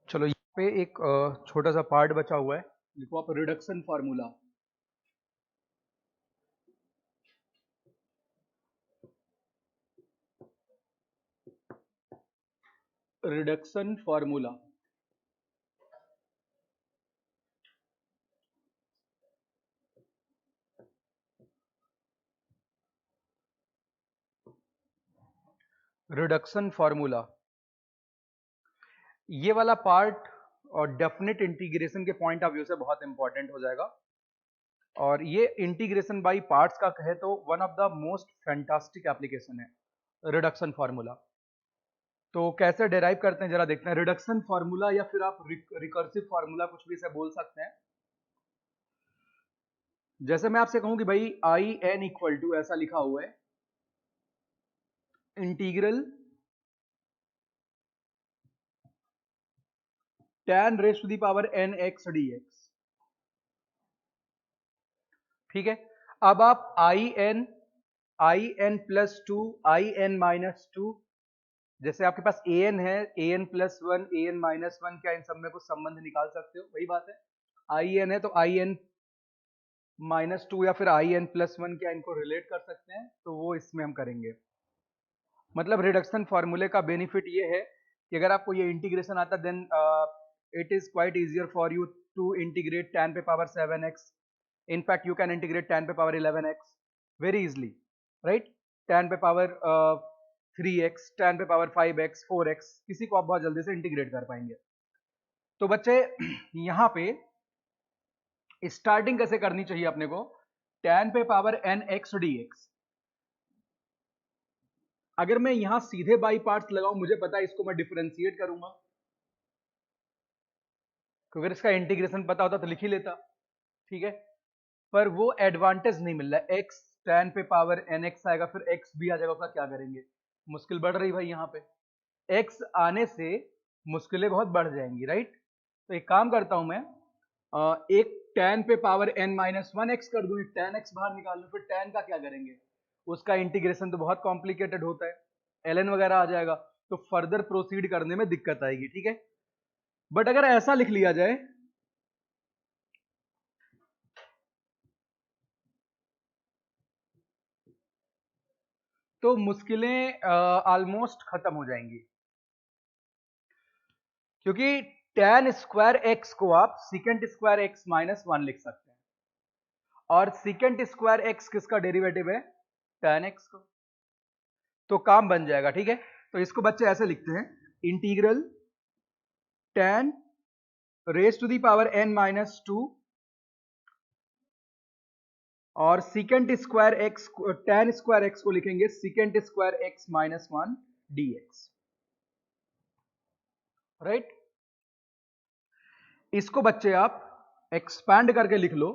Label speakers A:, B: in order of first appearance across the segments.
A: चलो यहाँ पे एक छोटा सा पार्ट बचा हुआ है, लिखो आप reduction formula. Reduction formula. Reduction formula ये वाला पार्ट और डेफिनेट इंटीग्रेशन के पॉइंट ऑफ व्यू से बहुत इंपॉर्टेंट हो जाएगा। और ये इंटीग्रेशन बाय पार्ट्स का कहे तो one of the most fantastic application है रिडक्शन फार्मूला। तो कैसे डिराइव करते हैं जरा देखते हैं। रिडक्शन फार्मूला या फिर आप रिकर्सिव फार्मूला कुछ भी इसे बोल सकते हैं। जैसे मैं आपसे कहूं कि भाई आई एन इक्वल टू ऐसा लिखा हुआ है integral tan raise to the power n x dx। ठीक है, अब आप I N plus two I N minus two, जैसे आपके पास ए एन है, A N plus one A N minus one, क्या इन सब में कुछ संबंध निकाल सकते हो? वही बात है, आई एन है तो आई एन माइनस टू या फिर आई एन प्लस वन, क्या इनको रिलेट कर सकते हैं? तो वो इसमें हम करेंगे। मतलब रिडक्शन फॉर्मूले का बेनिफिट ये है कि अगर आपको ये इंटीग्रेशन आता then it is quite easier for you to integrate tan पे power 7x। In fact you can integrate tan पे power 11x very easily, right? tan पे पावर 3x, tan पे पावर 5x 4x, किसी को आप बहुत जल्दी से इंटीग्रेट कर पाएंगे। तो बच्चे यहाँ पे स्टार्टिंग कैसे करनी चाहिए अपने को? tan पे पावर n x dx। अगर मैं यहां सीधे बाई पार्ट्स लगाऊं, मुझे पता है इसको मैं डिफरेंशिएट करूंगा, क्योंकि अगर इसका इंटीग्रेशन पता होता तो लिख ही लेता। ठीक है, पर वो एडवांटेज नहीं मिल रहा है। x tan पे पावर nx आएगा, फिर x भी आ जाएगा, उसका क्या करेंगे? मुश्किल बढ़ रही भाई यहाँ पे। x आने से मुश्किलें बहुत बढ़ जाएंगी, राइट? तो एक काम करता हूं मैं, एक tan पे power n minus one x कर दूं, एक tan x बाहर निकाल लूं, फिर tan का क्या करेंगे? उसका इंटीग्रेशन तो बहुत कॉम्प्लिकेटेड होता है, ln वगैरह आ जाएगा, तो फर्दर प्रोसीड करने में दिक्कत आएगी। ठीक है, बट अगर ऐसा लिख लिया जाए तो मुश्किलें ऑलमोस्ट खत्म हो जाएंगी, क्योंकि tan स्क्वायर एक्स को आप secant square x minus one लिख सकते हैं, और सिकेंट स्क्वायर एक्स किसका डेरिवेटिव है? tan एक्स को। तो काम बन जाएगा। ठीक है, तो इसको बच्चे ऐसे लिखते हैं, integral tan raise to the power n minus two और secant square x, tan square x को लिखेंगे secant square x minus one dx, right? इसको बच्चे आप एक्सपैंड करके लिख लो।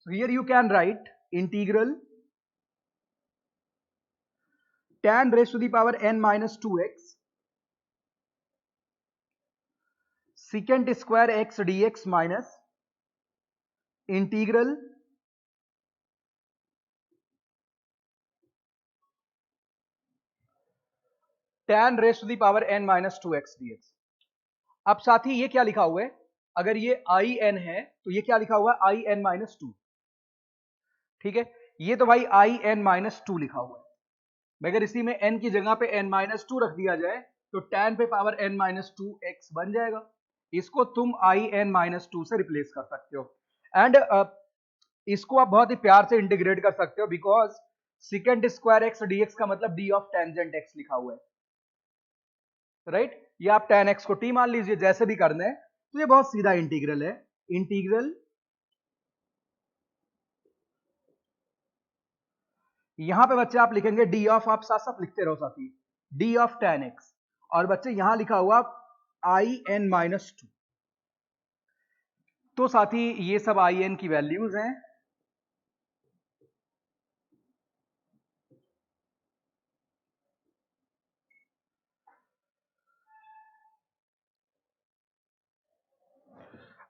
A: So here you can write integral tan raised to the power n minus 2x secant square x dx minus integral tan raised to the power n minus 2x dx। अब साथी ये क्या लिखा हुआ है? अगर ये आई एन है तो ये क्या लिखा हुआ है? I N minus two. ठीक है, ये तो भाई आई एन माइनस टू लिखा हुआ है, मगर इसी में n की जगह पे n माइनस टू रख दिया जाए तो tan पे power n minus two x बन जाएगा। इसको तुम आई एन माइनस टू से रिप्लेस कर सकते हो, एंड इसको आप बहुत ही प्यार से इंटीग्रेट कर सकते हो, because secant square X DX का मतलब डी ऑफ टेंजेंट एक्स लिखा हुआ है, राइट? ये आप tan एक्स को t मान लीजिए, जैसे भी करना है। तो ये बहुत सीधा इंटीग्रल है, इंटीग्रल यहां पे बच्चे आप लिखेंगे डी ऑफ, आप साथ साथ लिखते रहो साथी, डी ऑफ tan एक्स, और बच्चे यहां लिखा हुआ आई एन माइनस टू। तो साथी ये सब आई एन की वैल्यूज हैं।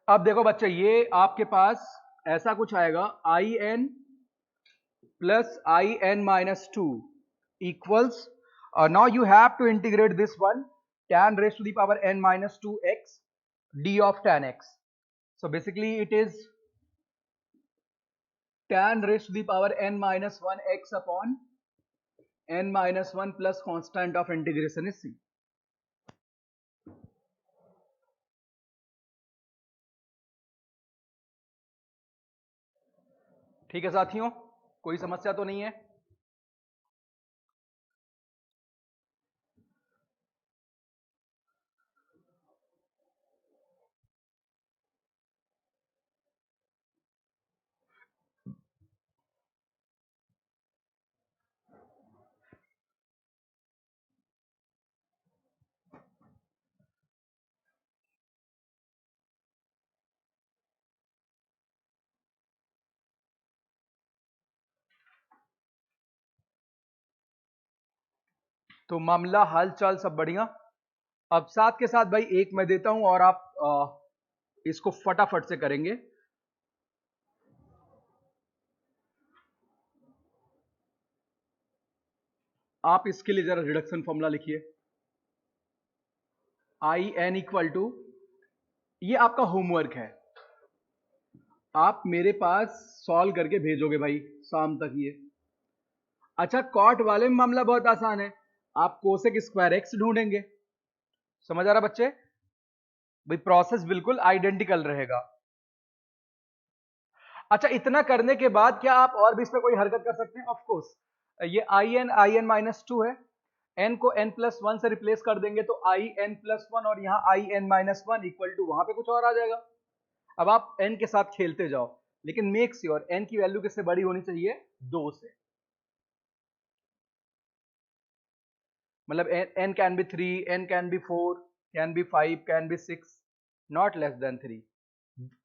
A: अब देखो बच्चे, ये आपके पास ऐसा कुछ आएगा, I N plus I N minus two equals, now you have to integrate this one tan raised to the power n minus 2x d of tan x. So basically it is tan raised to the power n minus 1 x upon n minus 1 plus constant of integration is c. ठीक है साथियों, कोई समस्या तो नहीं है? तो मामला हालचाल सब बढ़िया। अब साथ के साथ भाई एक मैं देता हूं और आप इसको फटाफट से करेंगे। आप इसके लिए जरा रिडक्शन फॉर्मूला लिखिए। आई एन इक्वल टू, ये आपका होमवर्क है, आप मेरे पास सॉल्व करके भेजोगे भाई शाम तक ये। अच्छा, कॉट वाले में मामला बहुत आसान है, आप कोसेक स्क्वायर एक्स ढूंढेंगे। समझ आ रहा बच्चे? भाई प्रोसेस बिल्कुल आइडेंटिकल रहेगा। अच्छा, इतना करने के बाद क्या आप और भी इस पर कोई हरकत कर सकते हैं? Of course. ये आई एन माइनस टू है, एन को एन प्लस वन से रिप्लेस कर देंगे तो आई एन प्लस वन, और यहाँ I N minus one equal to वहां पे कुछ और आ जाएगा। अब आप एन के साथ खेलते जाओ, लेकिन मेक श्योर एन की वैल्यू किससे बड़ी होनी चाहिए? 2 से। मतलब N can be 3, N can be 4, can be 5, can be 6, not less than 3।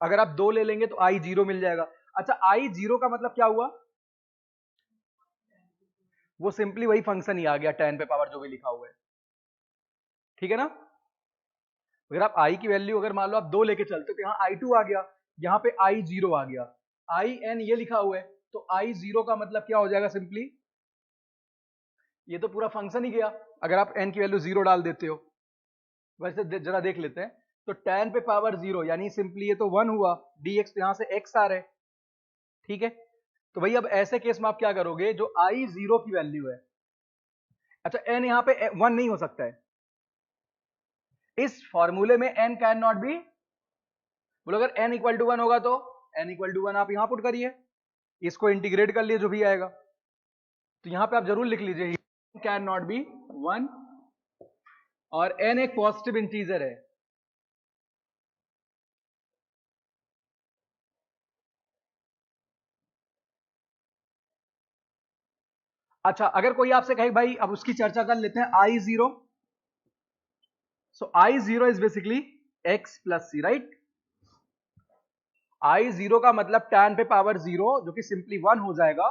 A: अगर आप 2 ले लेंगे तो आई जीरो मिल जाएगा। अच्छा, आई जीरो का मतलब क्या हुआ? वो सिंपली वही फंक्शन ही आ गया, 10 पे पावर जो भी लिखा हुआ है। ठीक है ना? अगर आप आई की वैल्यू अगर मान लो आप 2 लेके चलते तो यहाँ आई टू आ गया, यहाँ पे आई जीरो आ गया, आई एन ये लिखा हुआ है, तो आई जीरो का मतलब क्या हो जाएगा? सिंपली ये तो पूरा फंक्शन ही गया अगर आप एन की वैल्यू जीरो डाल देते हो। वैसे जरा देख लेते हैं, तो tan पे पावर जीरो यानी सिंपली ये तो 1 हुआ, dx यहां से x आ रहे। ठीक है, तो भाई अब ऐसे केस में आप क्या करोगे? जो आई जीरो की वैल्यू है, अच्छा n यहाँ पे 1 नहीं हो सकता है, इस फॉर्मूले में n कैन नॉट बी, बोलो अगर n इक्वल टू 1 होगा तो n इक्वल टू 1 आप यहां पुट करिए, इसको इंटीग्रेट कर लिए जो भी आएगा, तो यहां पे आप जरूर लिख लीजिए कैन नॉट बी 1, और n एक पॉजिटिव इंटीजर है। अच्छा, अगर कोई आपसे कहे भाई अब उसकी चर्चा कर लेते हैं, I zero, so I zero is basically x plus C, right? I zero का मतलब tan पे पावर जीरो जो कि सिंपली 1 हो जाएगा,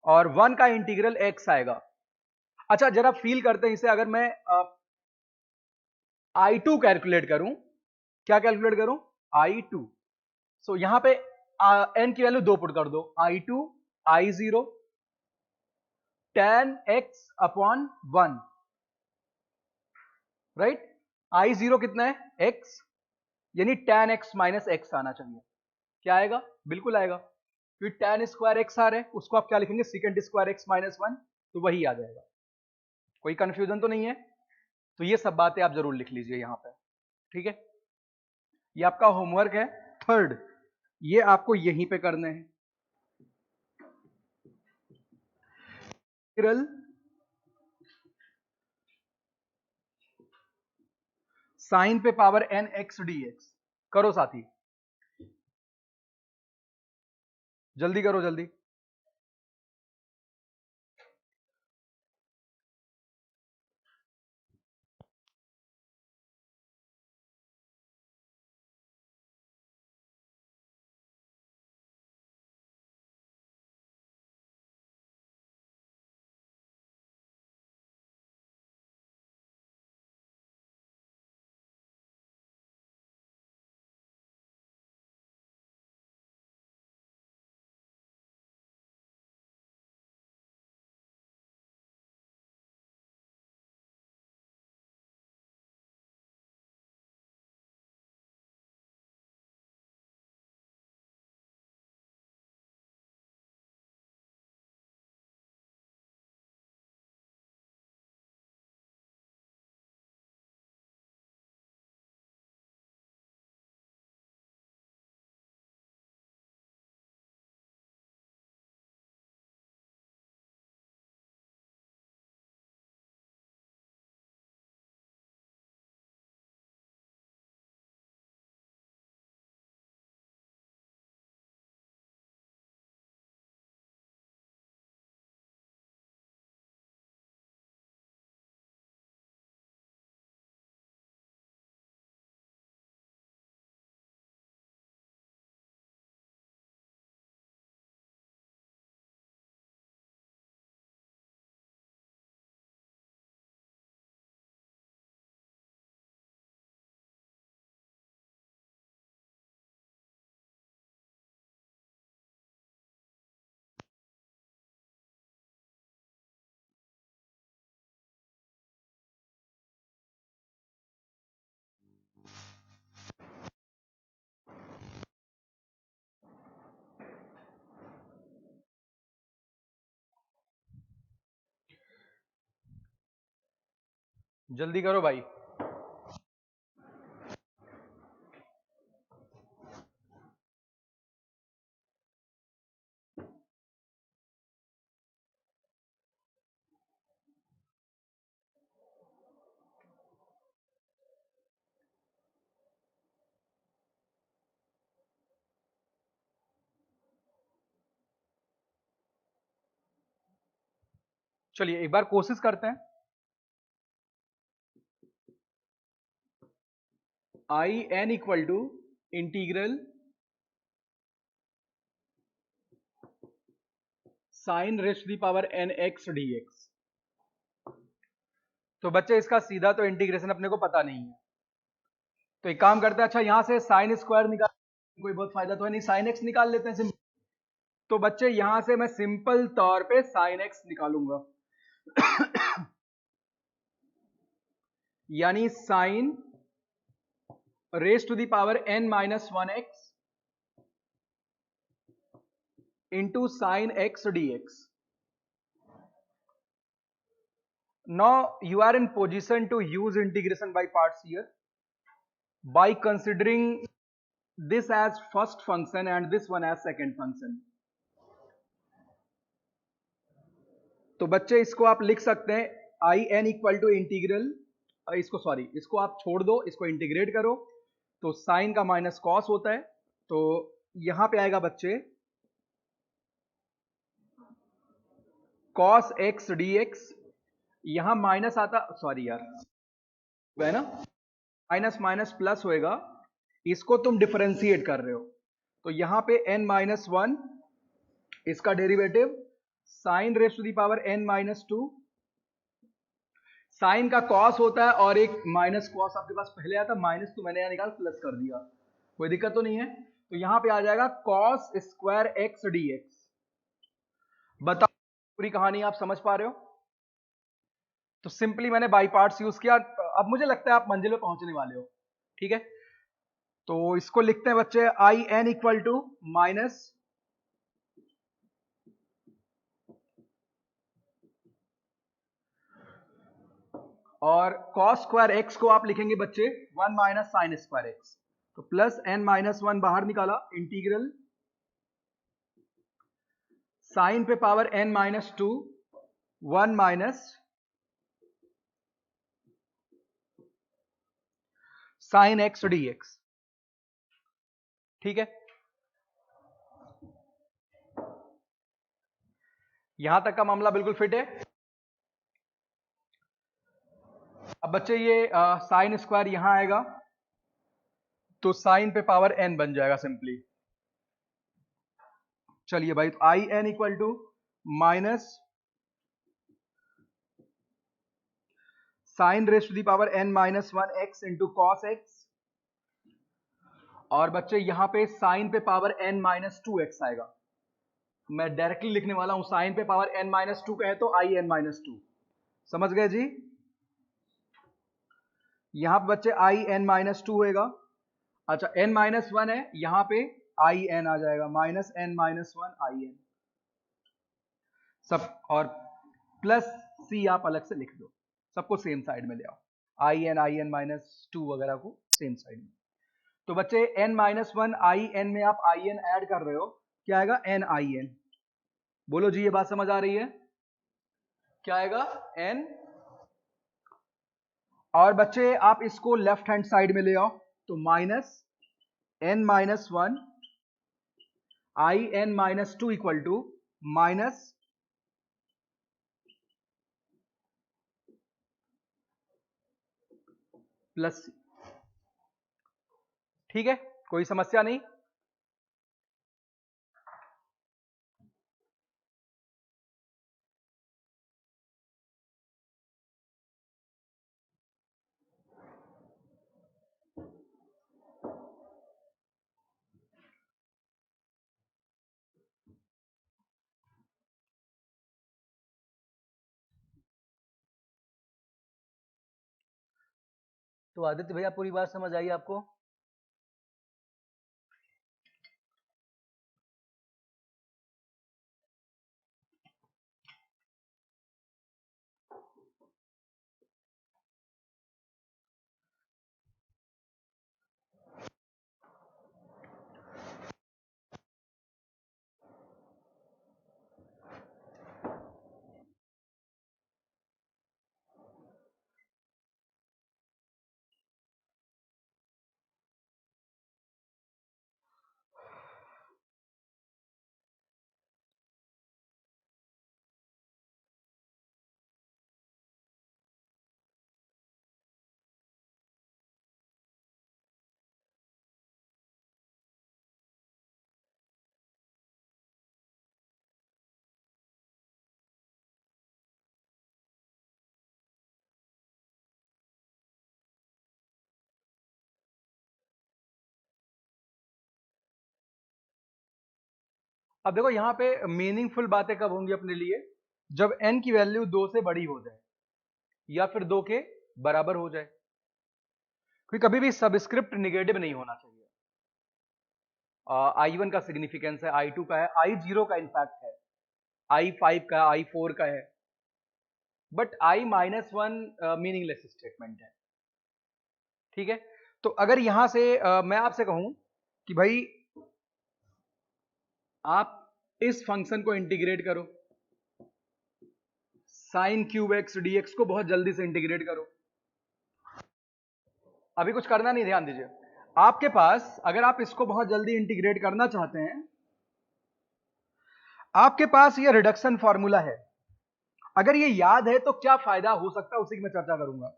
A: और 1 का इंटीग्रल x आएगा। अच्छा, जरा फील करते हैं इसे, अगर मैं आई टू कैलकुलेट करूं, क्या कैलकुलेट करूं? आई टू, सो यहां पे n की वैल्यू 2 पुट कर दो, I two I zero tan x upon 1, right? I zero कितना है? x, यानी tan x माइनस एक्स आना चाहिए। क्या आएगा? बिल्कुल आएगा, फिर tan स्क्वायर एक्स आ रहे हैं, उसको आप क्या लिखेंगे? Second square x minus one, तो वही आ जाएगा। कोई कंफ्यूजन तो नहीं है? तो ये सब बातें आप जरूर लिख लीजिए यहाँ पे। ठीक है, ये आपका होमवर्क है थर्ड, ये आपको यहीं पे करने हैं। साइन पे पावर n x dx करो साथी, जल्दी करो जल्दी। जल्दी करो भाई। चलिए एक बार कोशिश करते हैं। I N equal to integral sine raise to the power N X D X. तो बच्चे इसका सीधा तो इंटीग्रेशन अपने को पता नहीं है, तो एक काम करते हैं, अच्छा यहां से साइन स्क्वायर निकाल, कोई बहुत फायदा तो है नहीं, साइन एक्स निकाल लेते हैं सिंपल। तो बच्चे यहां से मैं सिंपल तौर पे साइन एक्स निकालूंगा यानी sine raise to the power N minus one X into sine X D X. Now you are in position to use integration by parts here by considering this as first function and this one as second function. तो बच्चे इसको आप लिख सकते हैं I N equal to integral, इसको sorry इसको आप छोड़ दो, इसको इंटीग्रेट करो तो साइन का माइनस कॉस होता है, तो यहां पे आएगा बच्चे कॉस एक्स डी एक्स। यहां माइनस आता, सॉरी यार है ना, माइनस माइनस प्लस होएगा, इसको तुम डिफरेंशिएट कर रहे हो, तो यहां पे n माइनस वन इसका derivative sine raise to the power n minus two, sine का कॉस होता है और एक माइनस कॉस आपके पास पहले आया था, माइनस तो मैंने यहां निकाल प्लस कर दिया, कोई दिक्कत तो नहीं है। तो यहां पे आ जाएगा cos square x D x. बताओ पूरी कहानी आप समझ पा रहे हो? तो सिंपली मैंने बाई पार्ट्स यूज किया, अब मुझे लगता है आप मंजिल पे पहुंचने वाले हो, ठीक है। तो इसको लिखते हैं बच्चे I N equal to minus और कॉस स्क्वायर एक्स को आप लिखेंगे बच्चे one minus sine square X, तो प्लस एन माइनस वन बाहर निकाला, इंटीग्रल साइन पे power N minus two one minus sine X D X, ठीक है। यहां तक का मामला बिल्कुल फिट है। अब बच्चे ये साइन स्क्वायर यहां आएगा तो साइन पे पावर एन बन जाएगा सिंपली। चलिए भाई, तो I N equal to minus sine raise to the power N minus one X into cos X, और बच्चे यहां पे साइन पे power N minus two X आएगा। मैं डायरेक्टली लिखने वाला हूं, साइन पे पावर एन माइनस टू कहे तो आई एन माइनस टू, समझ गए जी। यहां पे बच्चे आई एन माइनस टू होएगा, अच्छा एन माइनस वन है, यहां पे आई एन आ जाएगा, minus N minus one I N सब, और प्लस सी आप अलग से लिख दो, सबको सेम साइड में ले आओ, आई एन माइनस टू वगैरह को सेम साइड में। तो बच्चे N minus one I N में आप आई एन ऐड कर रहे हो, क्या आएगा एन आई एन। बोलो जी ये बात समझ आ रही है? क्या आएगा एन, और बच्चे आप इसको लेफ्ट हैंड साइड में ले आओ, तो minus N minus one I N minus two equal to minus plus, ठीक है, कोई समस्या नहीं। तो आदित्य भैया पूरी बात समझ आई आपको? अब देखो यहाँ पे मीनिंगफुल बातें कब होंगी अपने लिए, जब n की वैल्यू 2 से बड़ी हो जाए या फिर 2 के बराबर हो जाए, क्योंकि कभी भी सबस्क्रिप्ट निगेटिव नहीं होना चाहिए। I1 का सिग्निफिकेंस है, I2 का है, I0 का इनफैक्ट है, I5 का, I4 का है, बट I-1 मीनिंगलेस स्टेटमेंट है। ठीक है, तो अगर यहां से मैं आपसे कहूं कि भाई आप इस फंक्शन को इंटीग्रेट करो, साइन क्यूब एक्स डीएक्स को बहुत जल्दी से इंटीग्रेट करो, अभी कुछ करना नहीं, ध्यान दीजिए। आपके पास अगर आप इसको बहुत जल्दी इंटीग्रेट करना चाहते हैं, आपके पास ये रिडक्शन फॉर्मूला है, अगर ये याद है तो क्या फायदा हो सकता है उसी की मैं चर्चा करूंगा।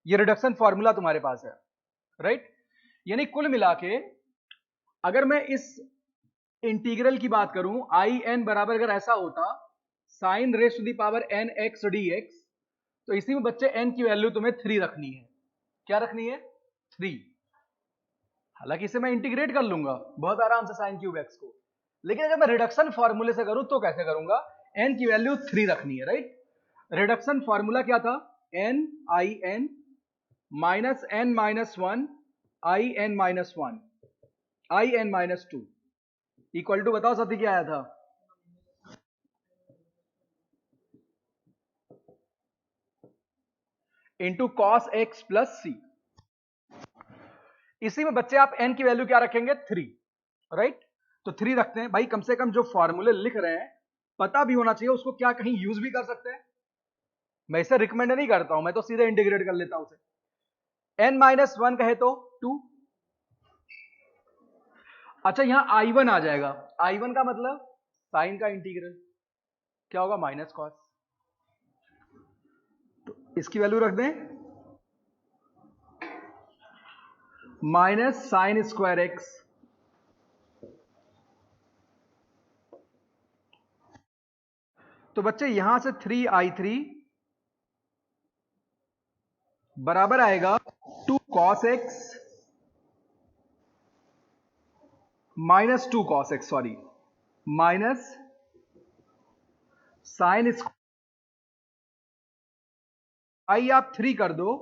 A: ये रिडक्शन फॉर्मूला तुम्हारे पास है, राइट? यानी कुल मिला के अगर मैं इस इंटीग्रल की बात करूं, आई एन बराबर अगर ऐसा होता sine raise to the power N X D X, तो इसी में बच्चे एन की वैल्यू तुम्हें 3 रखनी है। क्या रखनी है? 3। हालांकि इसे मैं इंटीग्रेट कर लूंगा बहुत आराम से साइन क्यूब एक्स को, लेकिन अगर मैं रिडक्शन फॉर्मूले से करूं तो कैसे करूंगा? एन की वैल्यू 3 रखनी है, राइट? रिडक्शन फॉर्मूला क्या था? N I N minus N minus 1 I N minus 1 I N minus 2 equal to, बताओ साथी क्या आया था? Into cos X plus C. इसी में बच्चे आप n की वैल्यू क्या रखेंगे? 3, राइट? तो 3 रखते हैं भाई, कम से कम जो फॉर्मूले लिख रहे हैं पता भी होना चाहिए उसको, क्या कहीं यूज भी कर सकते हैं। मैं इसे रिकमेंड नहीं करता हूं, मैं तो सीधे इंटीग्रेट कर लेता हूं उसे। n माइनस 1 कहे तो 2। अच्छा, यहां i1 आ जाएगा, i1 का मतलब साइन का इंटीग्रल क्या होगा? Minus cos. तो इसकी वैल्यू रख दें माइनस साइन स्क्वायर एक्स। तो बच्चे यहां से 3i3 बराबर आएगा 2 cos x minus 2 cos x, sorry, minus sine square. I आप 3 कर दो,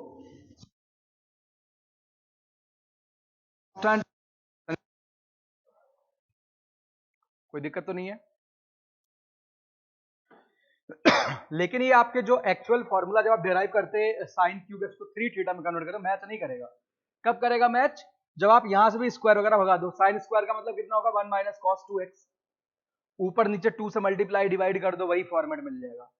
A: कोई दिक्कत तो नहीं है। लेकिन ये आपके जो एक्चुअल फॉर्मूला जब आप डिराइव करते साइन क्यूब एक्स को 3 थीटा में कन्वर्ट करो, मैच नहीं करेगा। कब करेगा मैच? जब आप यहां से भी स्क्वायर वगैरह भगा दो। साइन स्क्वायर का मतलब कितना होगा? 1 माइनस कॉस 2x, ऊपर नीचे 2 से मल्टीप्लाई डिवाइड कर दो, वही फॉर्मेट मिल जाएगा।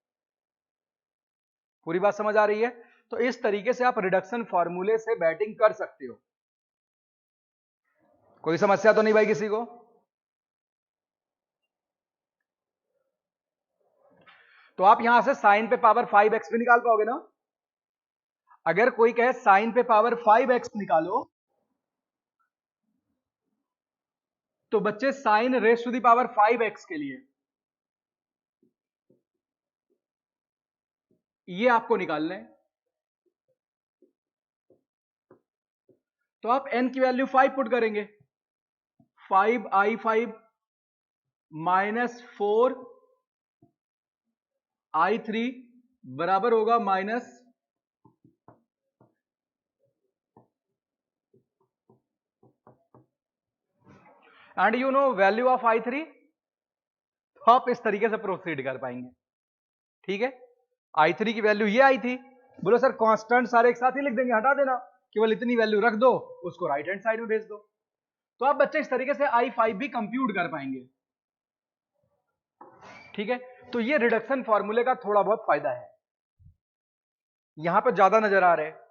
A: पूरी बात समझ आ रही है? तो इस तरीके से आप रिडक्शन फॉर्मूले से बैटिंग कर सकते हो। कोई समस्या तो नहीं भाई किसी को? तो आप यहां से साइन पे पावर 5x भी निकाल पाओगे ना? अगर कोई कहे साइन पे पावर 5x निकालो, तो बच्चे sine raise to the power 5x के लिए ये आपको निकालना है। तो आप n की वैल्यू 5 पुट करेंगे, 5i5 माइनस 4i3 बराबर होगा minus and you know value of i3। तो आप इस तरीके से प्रोसीड कर पाएंगे। ठीक है, i3 की वैल्यू ये आई थी। बोलो सर कांस्टेंट सारे एक साथ ही लिख देंगे, हटा देना, केवल इतनी वैल्यू रख दो, उसको राइट हैंड साइड में भेज दो। तो आप बच्चे इस तरीके से i5 भी कंप्यूट कर पाएंगे। ठीक है, तो ये रिडक्शन फॉर्मूले का थोड़ा बहुत फायदा है, यहां पर ज्यादा नजर आ रहे हैं।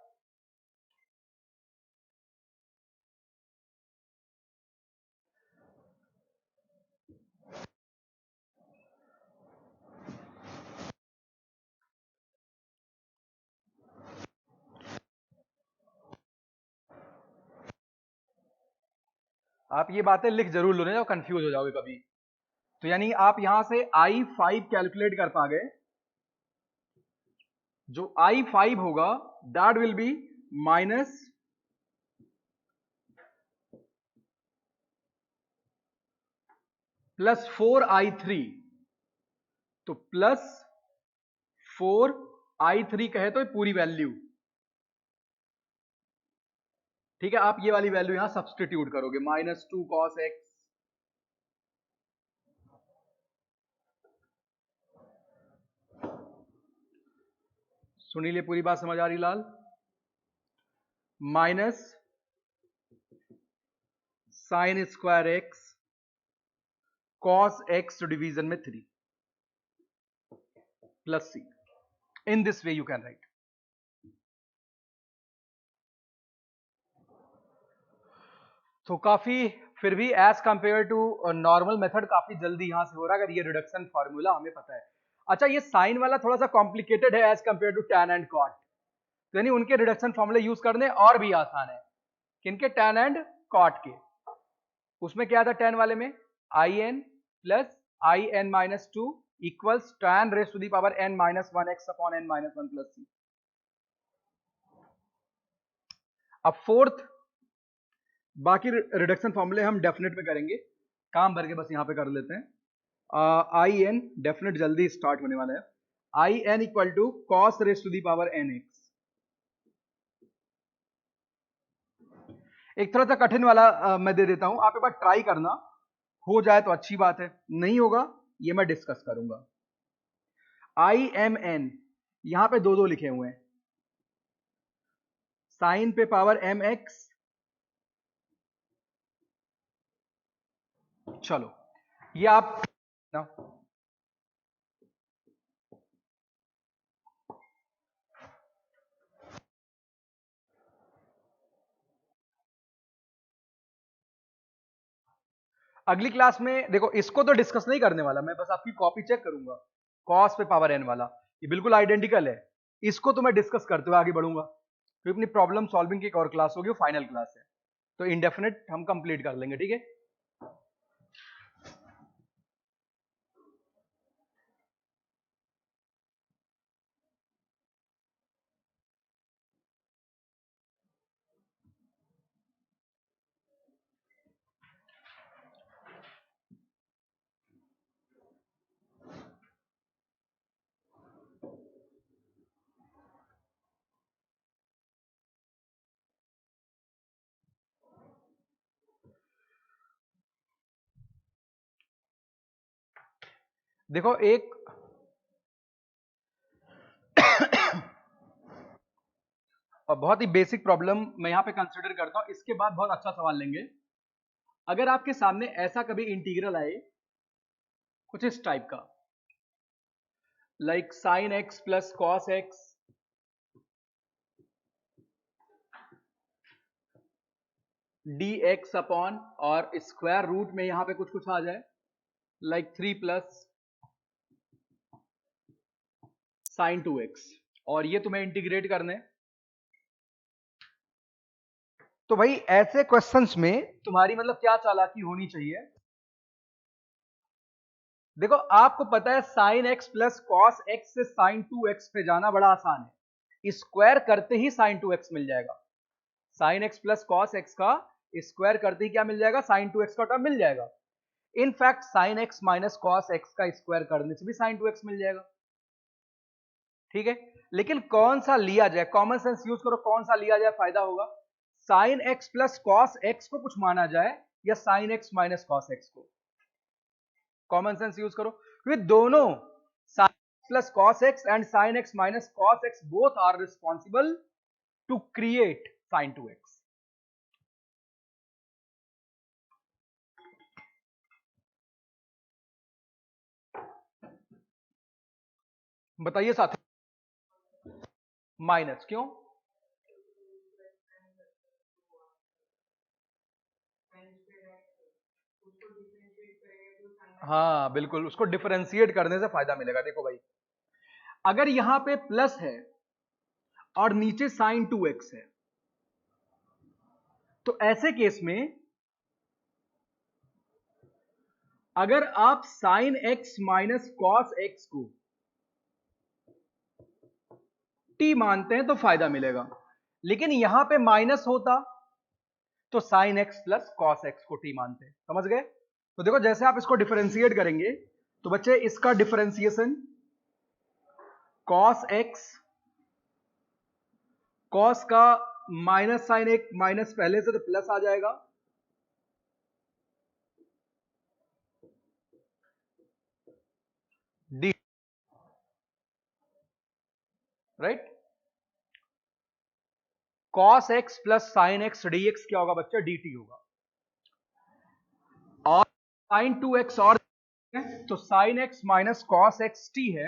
A: आप ये बातें लिख जरूर लो, नहीं कंफ्यूज हो जाओगे कभी। तो यानी आप यहां से i5 कैलकुलेट कर पा गए। जो i5 होगा that will B minus plus 4i3, तो प्लस 4i3 कहे तो ये पूरी वैल्यू, ठीक है। आप ये वाली वैल्यू यहां सब्सटीट्यूट करोगे, -2 cos x, सुनीलिए पूरी बात समझ आ रही लाल, minus sine square x cos x division में 3 plus C. In this way you can write. तो काफी फिर भी as compare to normal method काफी जल्दी यहां से हो रहा है, अगर ये रिडक्शन फॉर्मूला हमें पता है। अच्छा, ये साइन वाला थोड़ा सा कॉम्प्लिकेटेड है as compare to tan and cot, तो यानी उनके रिडक्शन फॉर्मूले यूज करने और भी आसान है। किनके? टैन एंड कॉट के। उसमें क्या था टैन वाले में? I N plus I N minus two equals tan raise to the power N minus one x upon n minus one plus C. अब फोर्थ, बाकी रिडक्शन फॉर्मूले हम डेफिनेट में करेंगे, काम भर के बस यहां पे कर लेते हैं। आई एन डेफिनेट जल्दी स्टार्ट होने वाला है। I N equal to cos raise to the power N X. एक थोड़ा सा कठिन वाला मैं दे देता हूं, आप एक बार ट्राई करना, हो जाए तो अच्छी बात है, नहीं होगा ये मैं डिस्कस करूंगा। आई एम एन, यहां पे दो दो लिखे हुए हैं, साइन पे पावर एम एक्स, चलो ये आप ना, अगली क्लास में देखो, इसको तो डिस्कस नहीं करने वाला मैं, बस आपकी कॉपी चेक करूंगा। कॉस पे पावर एन वाला ये बिल्कुल आइडेंटिकल है, इसको तो मैं डिस्कस करते हुए आगे बढ़ूंगा, क्योंकि अपनी प्रॉब्लम सॉल्विंग की एक और क्लास होगी, वो फाइनल क्लास है, तो इंडेफिनेट हम कंप्लीट कर लेंगे, ठीक है। देखो एक और बहुत ही बेसिक प्रॉब्लम मैं यहां पे कंसिडर करता हूं, इसके बाद बहुत अच्छा सवाल लेंगे। अगर आपके सामने ऐसा कभी इंटीग्रल आए कुछ इस टाइप का, like sign X plus cos x D x upon, और स्क्वायर रूट में यहां पे कुछ कुछ आ जाए, लाइक 3 प्लस साइन 2x, और ये तुम्हें इंटीग्रेट करने। तो भाई ऐसे क्वेश्चंस में तुम्हारी मतलब क्या चालाकी होनी चाहिए, देखो आपको पता है sign X plus cos x से साइन 2x पे जाना बड़ा आसान है, स्क्वायर करते ही साइन 2x मिल जाएगा। Sign X plus cos x का स्क्वायर करते ही क्या मिल जाएगा? साइन 2x का टर्म मिल जाएगा। In fact sign X minus cos x का स्क्वायर करने से भी साइन 2x मिल जाएगा, ठीक है। लेकिन कौन सा लिया जाए, कॉमन सेंस यूज करो, कौन सा लिया जाए फायदा होगा? Sine X plus cos X को कुछ माना जाए या sine X minus cos X को? कॉमन सेंस यूज करो, क्योंकि दोनों sine plus cos X and sine X minus cos X both are responsible to create sine 2x। बताइए साथी, माइनस क्यों? हाँ बिल्कुल, उसको डिफरेंशिएट करने से फायदा मिलेगा। देखो भाई, अगर यहां पे प्लस है और नीचे साइन 2x है, तो ऐसे केस में अगर आप sign X minus cos X को t मानते हैं तो फायदा मिलेगा, लेकिन यहां पे माइनस होता तो sign X plus cos X को t मानते हैं, समझ गए? तो देखो जैसे आप इसको डिफरेंशिएट करेंगे तो बच्चे इसका डिफरेंशिएशन cos x, cos का माइनस साइन एक माइनस पहले से तो प्लस आ जाएगा, D, right. cos x plus sign x dx क्या होगा बच्चा? dt होगा। और sin 2x और तो sin x minus cos x t है।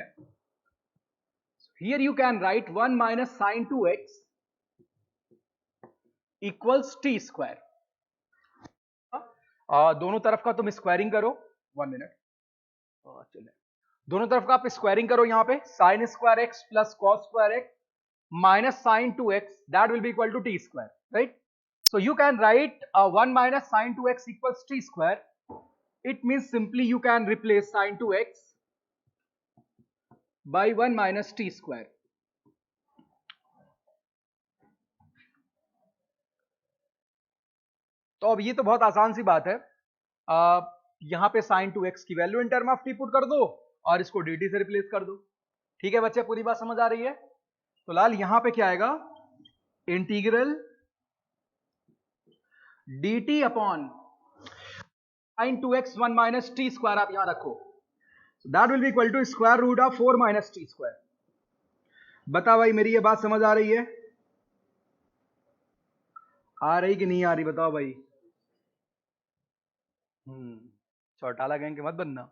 A: Here you can write 1 minus sin 2x equals t square। दोनों तरफ का तुम स्क्वायरिंग करो, 1 मिनट, चले दोनों तरफ का आप स्क्वायरिंग करो, यहां पे sin square x plus cos square x minus sin 2x that will be equal to t square, right? So you can write 1 minus sin 2x equals t square. It means simply you can replace sin 2x by 1 minus t square. तो अब ये तो बहुत आसान सी बात है, यहां पे sin 2x की value in term of t put कर दो और इसको dt से रिप्लेस कर दो। ठीक है बच्चे, पूरी बात समझ आ रही है? तो लाल यहां पे क्या आएगा? इंटीग्रल dt अपॉन sin 2x 1 minus t square आप यहां रखो, that will be equal to square root of 4 minus T square. बता भाई मेरी ये बात समझ आ रही है? आ रही कि नहीं आ रही बताओ भाई। चौटाला गैंग के मत बनना।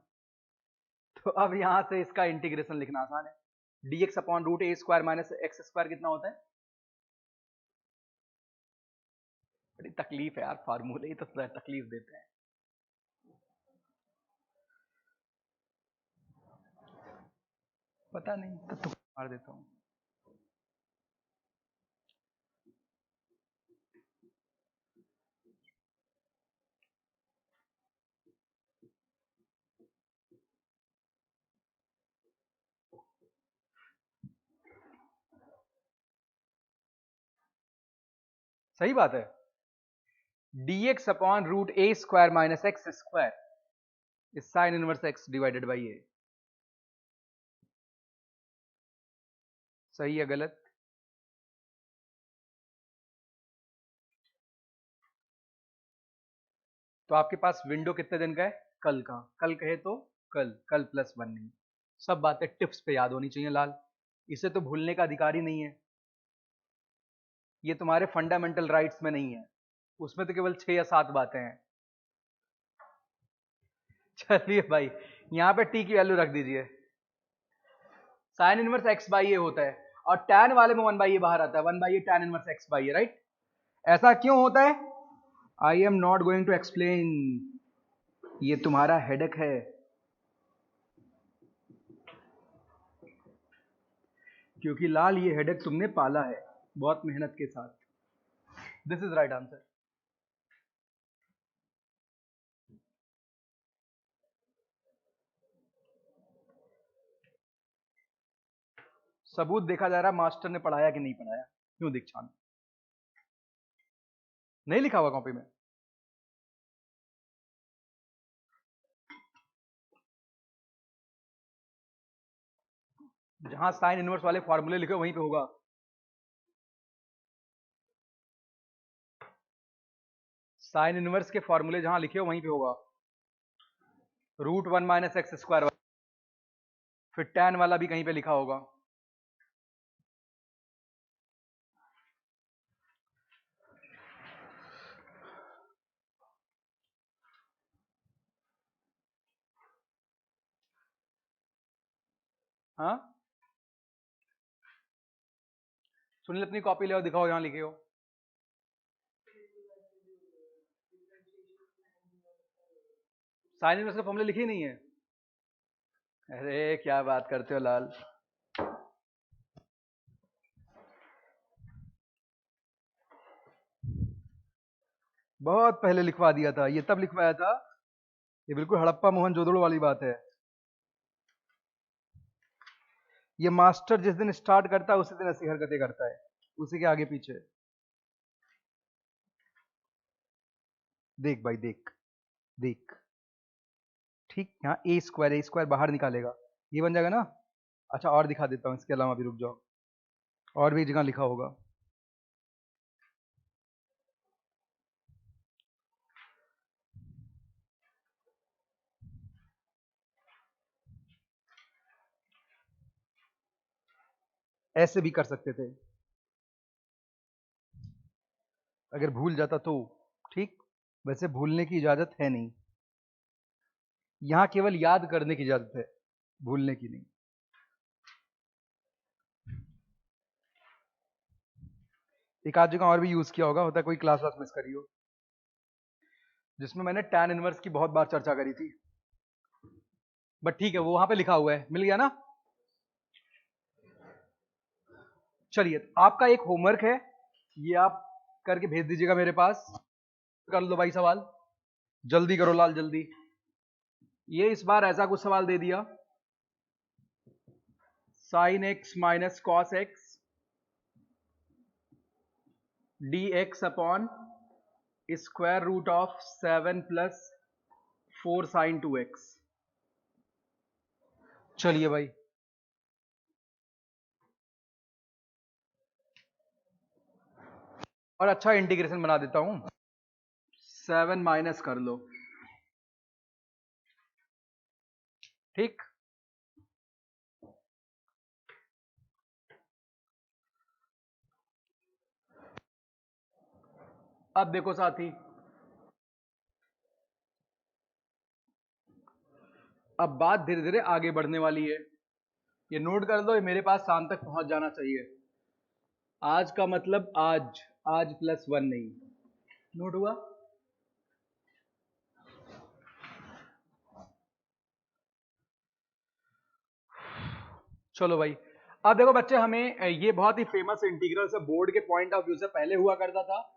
A: तो अब यहां से इसका इंटीग्रेशन लिखना आसान है, dx upon root a square minus x square कितना होता है? बड़ी तकलीफ है यार, फार्मूले ही तो तकलीफ देते हैं। पता नहीं तो मार देता हूं। सही बात है, dx upon root a square minus x square is sine inverse x divided by a. सही है गलत? तो आपके पास विंडो कितने दिन का है? कल का। कल कहे तो कल, कल प्लस 1 नहीं। सब बातें टिप्स पे याद होनी चाहिए लाल, इसे तो भूलने का अधिकार ही नहीं है। ये तुम्हारे फंडामेंटल राइट्स में नहीं है, उसमें तो केवल 6 या 7 बातें हैं। चलिए भाई यहां पे t की वैल्यू रख दीजिए, साइन इनवर्स x बाई ए होता है और tan वाले में 1 बाई ए बाहर आता है, 1 by A tan inverse x by A, right? ऐसा क्यों होता है? I am not going to explain, ये तुम्हारा हेडेक है। क्योंकि लाल ये हेडेक तुमने पाला है बहुत मेहनत के साथ। This is right answer. सबूत देखा जा रहा है मास्टर ने पढ़ाया कि नहीं पढ़ाया। क्यों दीक्षांत? नहीं लिखा हुआ कॉपी में? जहां साइन इनवर्स वाले फॉर्मूले लिखे वहीं पे होगा। साइन इनवर्स के फॉर्मूले जहां लिखे हो वहीं पे होगा, रूट 1 माइनस एक्स स्क्वायर, फिर tan वाला भी कहीं पे लिखा होगा। हाँ सुनील अपनी कॉपी ले आओ, दिखाओ यहां लिखे हो। साइन इनवर्स के फॉर्मूले लिखे ही नहीं है? अरे क्या बात करते हो लाल। बहुत पहले लिखवा दिया था, ये तब लिखवाया था, ये बिल्कुल हड़प्पा मोहन जोदड़ो वाली बात है। ये मास्टर जिस दिन स्टार्ट करता है उसी दिन ऐसी हरकतें करता है, उसी के आगे पीछे। देख भाई देख, देख ठीक, यहाँ ए स्क्वायर बाहर निकालेगा, ये बन जाएगा ना। अच्छा और दिखा देता हूँ इसके अलावा भी, रुक जाओ, और भी जगह लिखा होगा। ऐसे भी कर सकते थे अगर भूल जाता तो, ठीक। वैसे भूलने की इजाजत है नहीं, यहां केवल याद करने की इजाजत है, भूलने की नहीं। एक आध जगह और भी यूज किया होगा, होता है कोई क्लास वास मिस करी हो, जिसमें मैंने tan इनवर्स की बहुत बार चर्चा करी थी, बट ठीक है वो वहां पे लिखा हुआ है, मिल गया ना। चलिए आपका एक होमवर्क है, ये आप करके भेज दीजिएगा मेरे पास। कर लो भाई सवाल, जल्दी करो लाल जल्दी। ये इस बार ऐसा कुछ सवाल दे दिया, sin x minus cos X dx upon square root of 7 plus 4 sin 2x। चलिए भाई, और अच्छा इंटीग्रेशन बना देता हूं, 7 माइनस कर लो, ठीक। अब देखो साथी, अब बात धीरे धीरे आगे बढ़ने वाली है, ये नोट कर लो, ये मेरे पास शाम तक पहुंच जाना चाहिए। आज का मतलब आज, आज प्लस 1 नहीं, नोट हुआ। चलो भाई, अब देखो बच्चे, हमें ये बहुत ही फेमस इंटीग्रल से बोर्ड के पॉइंट ऑफ व्यू से पहले हुआ करता था,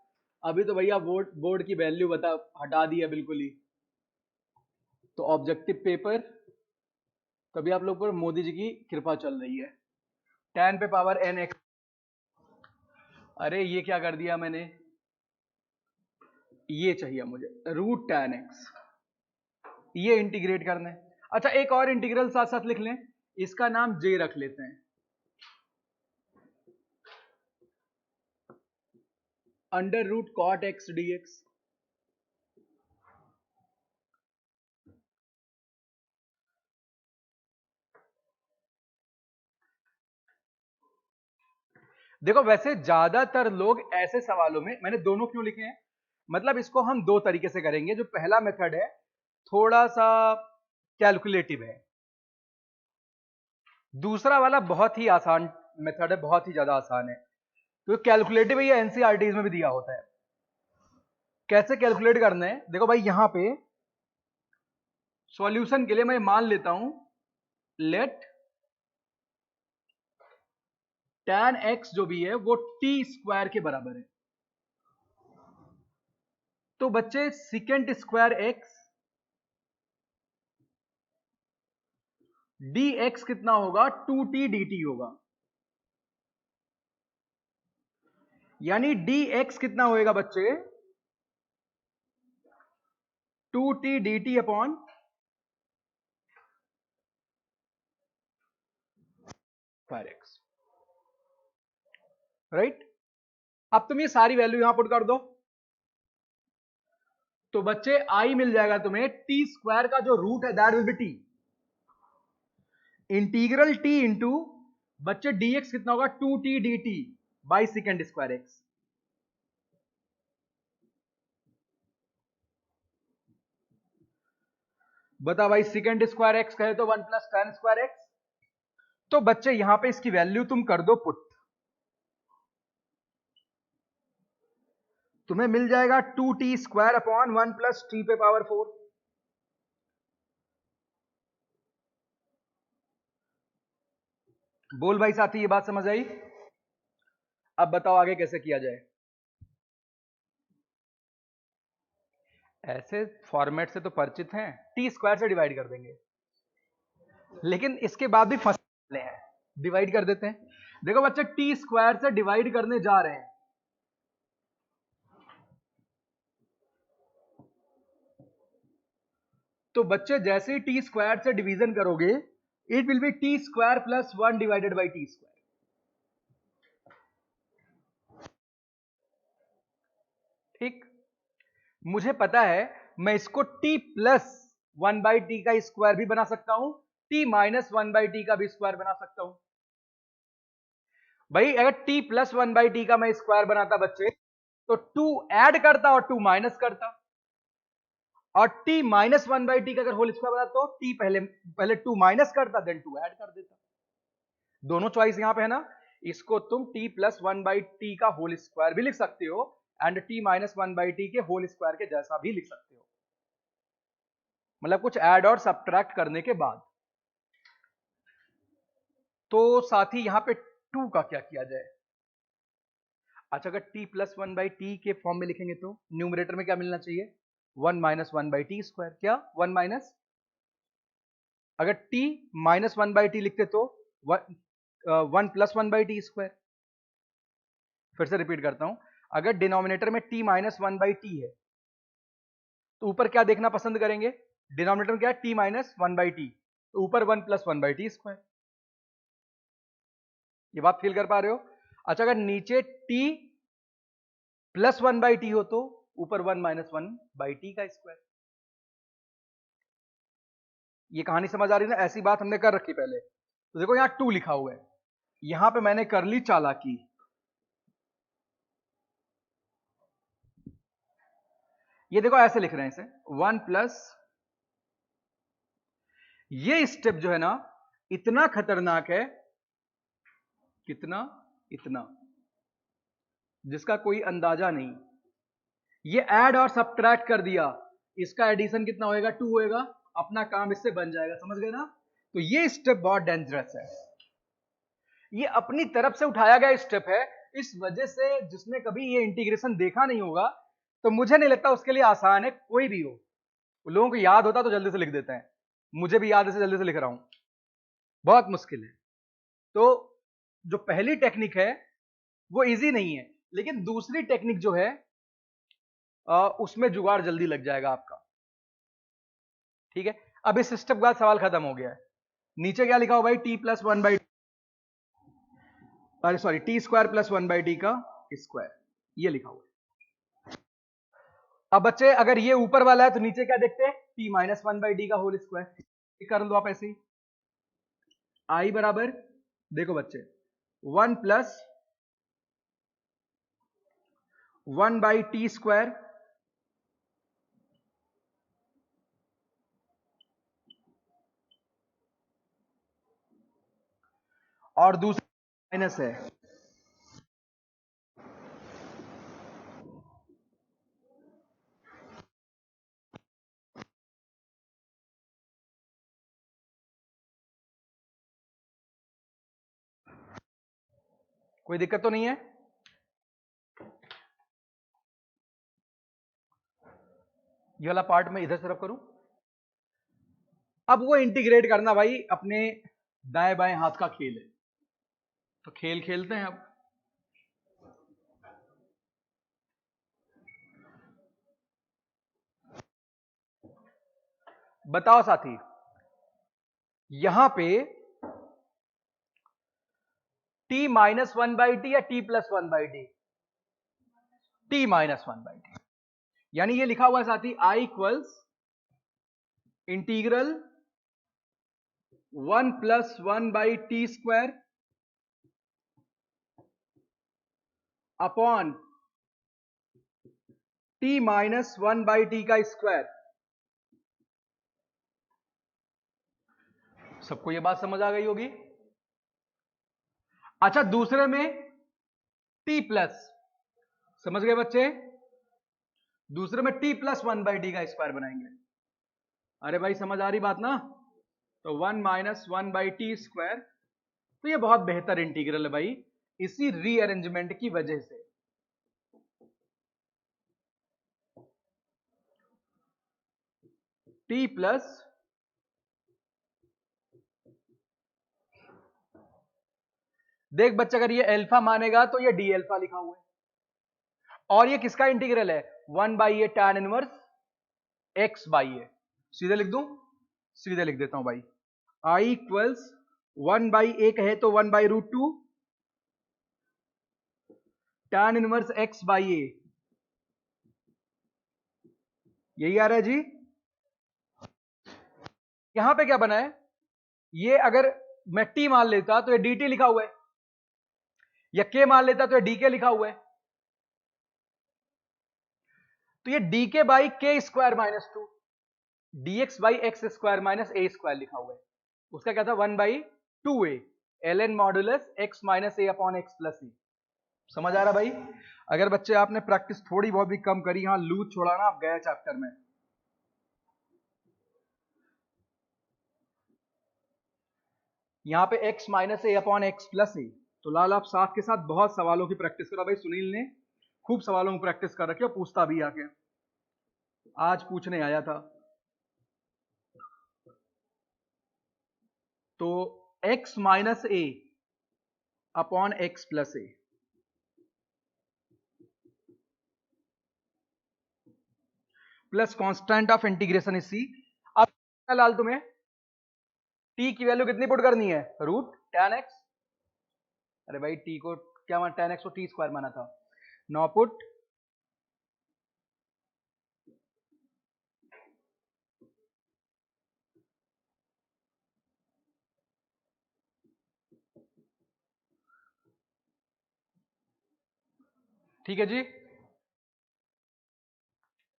A: अभी तो भैया बोर्ड की वैल्यू बता हटा दी है बिल्कुल ही। तो ऑब्जेक्टिव पेपर, तभी आप लोग पर मोदी जी की कृपा चल रही है। tan पे पावर n x, अरे ये क्या कर दिया मैंने, ये चाहिए मुझे रूट tan x, ये इंटीग्रेट करना है। अच्छा एक और इंटीग्रल साथ साथ लिख लें, इसका नाम j रख लेते हैं, under root cot X D X. देखो वैसे ज्यादातर लोग ऐसे सवालों में, मैंने दोनों क्यों लिखे हैं, मतलब इसको हम दो तरीके से करेंगे। जो पहला मेथड है थोड़ा सा कैलकुलेटिव है, दूसरा वाला बहुत ही आसान मेथड है, बहुत ही ज्यादा आसान है। तो कैलकुलेटिव ये एनसीईआरटी में भी दिया होता है। कैसे कैलकुलेट करना है, देखो भाई यहां पे सॉल्यूशन के लिए मैं मान लेता हूं, लेट tan x जो भी है वो t स्क्वायर के बराबर है। तो बच्चे सिकेंट स्क्वायर x dx कितना होगा, 2t dt होगा, यानी dx कितना होएगा बच्चे, 2t dt upon square x, right. अब तुम ये सारी वैल्यू यहां पुट कर दो, तो बच्चे आई मिल जाएगा तुम्हें, टी स्क्वायर का जो रूट है that will B T, integral T into बच्चे dx कितना होगा, 2t dt by second square x. बता भाई, सेकेंड स्क्वायर एक्स कहे तो 1 प्लस tan स्क्वायर एक्स। तो बच्चे यहां पे इसकी वैल्यू तुम कर दो पुट, तुम्हें मिल जाएगा 2t square upon 1 plus T पे पावर 4। बोल भाई साथी, ये बात समझ आई। अब बताओ आगे कैसे किया जाए। ऐसे फॉर्मेट से तो परिचित हैं, टी स्क्वायर से डिवाइड कर देंगे, लेकिन इसके बाद भी फंसले हैं, डिवाइड कर देते हैं। देखो बच्चे, टी स्क्वायर से डिवाइड करने जा रहे हैं, तो बच्चे जैसे ही टी स्क्वायर से डिवीजन करोगे, it will be T square plus 1 divided by T square. ठीक, मुझे पता है मैं इसको t प्लस 1 बाई टी का स्क्वायर भी बना सकता हूं, t माइनस 1 बाई टी का भी स्क्वायर बना सकता हूं। भाई अगर t प्लस 1 बाई टी का मैं स्क्वायर बनाता बच्चे, तो 2 ऐड करता और 2 माइनस करता, और t माइनस 1 बाई टी का अगर होल स्क्वायर बनाता तो t पहले 2 माइनस करता, देन 2 ऐड कर देता। दोनों चॉइस यहां पे है ना। इसको तुम t प्लस 1 बाई टी का होल स्क्वायर भी लिख सकते हो, and t minus 1 by T के होल स्क्वायर के जैसा भी लिख सकते हो, मतलब कुछ ऐड और सब्ट्रैक्ट करने के बाद। तो साथ ही यहां पे 2 का क्या किया जाए? अच्छा, अगर t प्लस 1 बाई टी के फॉर्म में लिखेंगे तो न्यूमरेटर में क्या मिलना चाहिए? 1 माइनस 1 बाई टी स्क्वायर। क्या 1 माइनस, अगर t माइनस 1 बाई टी लिखते तो 1 प्लस 1 बाई टी स्क्वायर। फिर से रिपीट करता हूं, अगर डिनोमिनेटर में t माइनस 1 बाई टी है, तो ऊपर क्या देखना पसंद करेंगे? डिनोमिनेटर में क्या है? t माइनस 1 बाई टी, तो ऊपर 1 प्लस 1 बाई टी स्क्वायर। ये बात फील कर पा रहे हो? अच्छा, अगर नीचे t प्लस 1 बाई टी हो, तो ऊपर 1 माइनस 1 बाई टी का स्क्वायर। ये कहानी समझ आ रही है ना? ऐसी बात हमने कर रखी पहले। तो देखो यहां 2 लिखा हुआ है, यहां पे मैंने कर ली चालाकी। ये देखो ऐसे लिख रहे हैं इसे 1 प्लस, ये स्टेप जो है ना इतना खतरनाक है, कितना, इतना, जिसका कोई अंदाजा नहीं। ये ऐड और सब्ट्रैक्ट कर दिया, इसका एडिशन कितना होएगा? 2 होएगा, अपना काम इससे बन जाएगा। समझ गए ना? तो ये स्टेप बहुत डेंजरस है, ये अपनी तरफ से उठाया गया स्टेप है। इस वजह से जिसने कभी ये इंटीग्रेशन देखा नहीं होगा, तो मुझे नहीं लगता उसके लिए आसान है। कोई भी हो, लोगों को याद होता तो जल्दी से लिख देते हैं, मुझे भी याद है, जल्दी से लिख रहा हूं, बहुत मुश्किल है। तो जो पहली टेक्निक है वो इजी नहीं है, लेकिन दूसरी टेक्निक जो है उसमें जुगाड़ जल्दी लग जाएगा आपका। ठीक है, अब इस स्टेप के बाद सवाल खत्म हो गया है। नीचे क्या लिखा हो भाई? टी प्लस 1 बाई, अरे sorry, T square plus 1 by T का स्क्वायर, ये लिखा हुआ है। अब बच्चे अगर ये ऊपर वाला है तो नीचे क्या देखते हैं? टी माइनस 1 बाई टी का होल स्क्वायर। कर लो आप ऐसे ही, आई बराबर, देखो बच्चे 1 प्लस 1 बाई टी स्क्वायर और दूसरा माइनस है। कोई दिक्कत तो नहीं है? ये वाला पार्ट मैं इधर तरफ करूं। अब वो इंटीग्रेट करना भाई अपने दाएं बाएं हाथ का खेल है, तो खेल खेलते हैं अब। बताओ साथी, यहां पे t माइनस 1 बाई टी या t plus 1 by T? t minus 1 by T, यानी ये लिखा हुआ है साथी I equals integral 1 plus 1 by T square upon t minus 1 by T का स्क्वायर। सबको ये बात समझ आ गई होगी? अच्छा, दूसरे में t प्लस, समझ गए बच्चे? दूसरे में t प्लस 1 बाई टी का स्क्वायर बनाएंगे। अरे भाई समझ आ रही बात ना? तो 1 माइनस 1 बाई टी स्क्वायर, तो ये बहुत बेहतर इंटीग्रल है भाई, इसी रीअरेंजमेंट की वजह से। t प्लस, देख बच्चा अगर ये अल्फा मानेगा तो ये डी अल्फा लिखा हुआ है, और ये किसका इंटीग्रल है? 1 by a tan inverse x by a. सीधे लिख दूं? सीधे लिख देता हूं भाई। आई इक्वल्स 1/a कहे तो 1/√2 tan इनवर्स x/a। यही आ रहा है जी। यहां पे क्या बना है, ये अगर मैं t मान लेता तो ये dt लिखा हुआ है, या k मान लेता तो ये dk लिखा हुआ है। तो ये dk by k square minus 2 dx by x square minus a square लिखा हुआ है। उसका क्या था 1/2a ln modulus x minus A upon x plus a. समझ आ रहा भाई? अगर बच्चे आपने प्रैक्टिस थोड़ी बहुत भी कम करी, यहां लूज छोड़ा ना, आप गए चैप्टर में। यहां पे x माइनस ए अपॉन एक्स प्लस ए। तो लाल आप साथ के साथ बहुत सवालों की प्रैक्टिस करो भाई। सुनील ने खूब सवालों में प्रैक्टिस कर रखी है, पूछता भी आके, आज पूछने आया था। तो x minus A upon x plus A plus constant of integration is C. अब लाल तुम्हें t की वैल्यू कितनी पुट करनी है? Root tan x। अरे भाई t को क्या माना, tan x को t स्क्वायर माना था। नौ पुट ठीक है जी।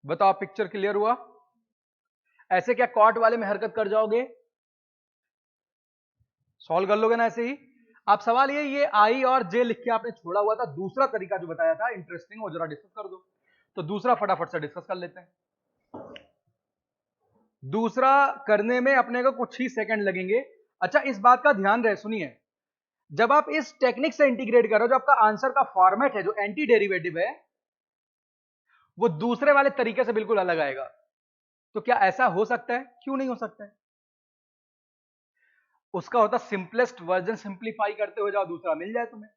A: बताओ पिक्चर क्लियर हुआ? ऐसे क्या कॉट वाले में हरकत कर जाओगे? सॉल्व कर लोगे ना ऐसे ही? आप सवाल ये आई और जे लिख के आपने छोड़ा हुआ था, दूसरा तरीका जो बताया था इंटरेस्टिंग, वो जरा डिस्कस कर दो। तो दूसरा फटाफट से डिस्कस कर लेते हैं। दूसरा करने में अपने को कुछ ही सेकंड लगेंगे। अच्छा, इस बात का ध्यान रहे, सुनिए, जब आप इस टेक्निक से इंटीग्रेट करो, जो आपका आंसर का फॉर्मेट है, जो एंटी डेरिवेटिव है, वो दूसरे वाले तरीके से बिल्कुल अलग आएगा। तो क्या ऐसा हो सकता है? क्यों नहीं हो सकता है? उसका होता सिंपलेस्ट वर्जन, सिंप्लीफाई करते हुए जाओ, दूसरा मिल जाए तुम्हें।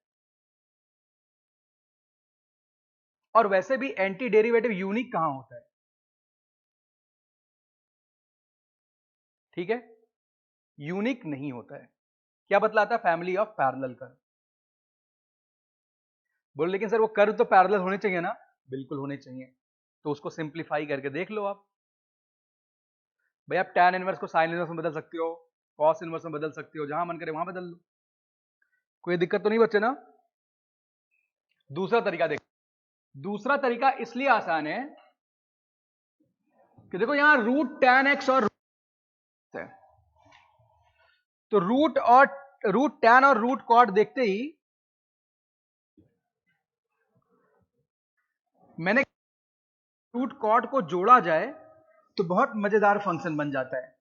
A: और वैसे भी एंटी डेरिवेटिव यूनिक कहां होता है? ठीक है, यूनिक नहीं होता है। क्या बतलाता है? Family of parallel curve. बोल लेकिन सर वो कर्व तो पैरेलल होने चाहिए ना? बिल्कुल होने चाहिए। तो उसको सिंप्लीफाई करके देख लो आप। भाई आप tan इनवर्स को साइन इनवर्स में बदल सकते हो, cos इनवर्स में बदल सकते हो, जहां मन करे वहां बदल लो, कोई दिक्कत तो नहीं बच्चे ना? दूसरा तरीका देखो। दूसरा तरीका इसलिए आसान है कि देखो यहां रूट tan x और है, तो रूट tan और रूट कॉट देखते ही मैंने रूट कॉट को जोड़ा जाए तो बहुत मजेदार फंक्शन बन जाता है।